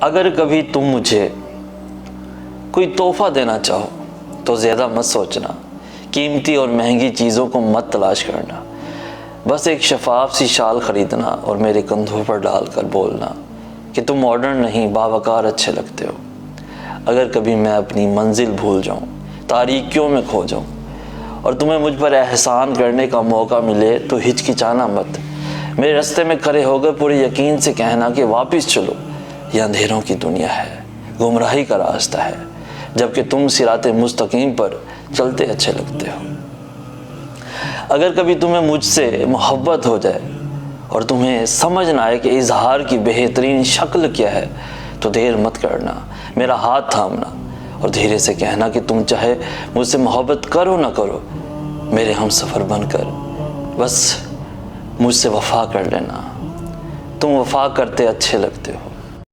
اگر کبھی تم مجھے کوئی تحفہ دینا چاہو تو زیادہ مت سوچنا، قیمتی اور مہنگی چیزوں کو مت تلاش کرنا، بس ایک شفاف سی شال خریدنا اور میرے کندھوں پر ڈال کر بولنا کہ تم ماڈرن نہیں باوقار اچھے لگتے ہو۔ اگر کبھی میں اپنی منزل بھول جاؤں، تاریکیوں میں کھو جاؤں اور تمہیں مجھ پر احسان کرنے کا موقع ملے تو ہچکچانا مت، میرے راستے میں کھڑے ہو کر پورے یقین سے کہنا کہ واپس چلو، یہ اندھیروں کی دنیا ہے، گمراہی کا راستہ ہے، جبکہ تم صراط مستقیم پر چلتے اچھے لگتے ہو۔ اگر کبھی تمہیں مجھ سے محبت ہو جائے اور تمہیں سمجھ نہ آئے کہ اظہار کی بہترین شکل کیا ہے تو دیر مت کرنا، میرا ہاتھ تھامنا اور دھیرے سے کہنا کہ تم چاہے مجھ سے محبت کرو نہ کرو، میرے ہم سفر بن کر بس مجھ سے وفا کر لینا، تم وفا کرتے اچھے لگتے ہو۔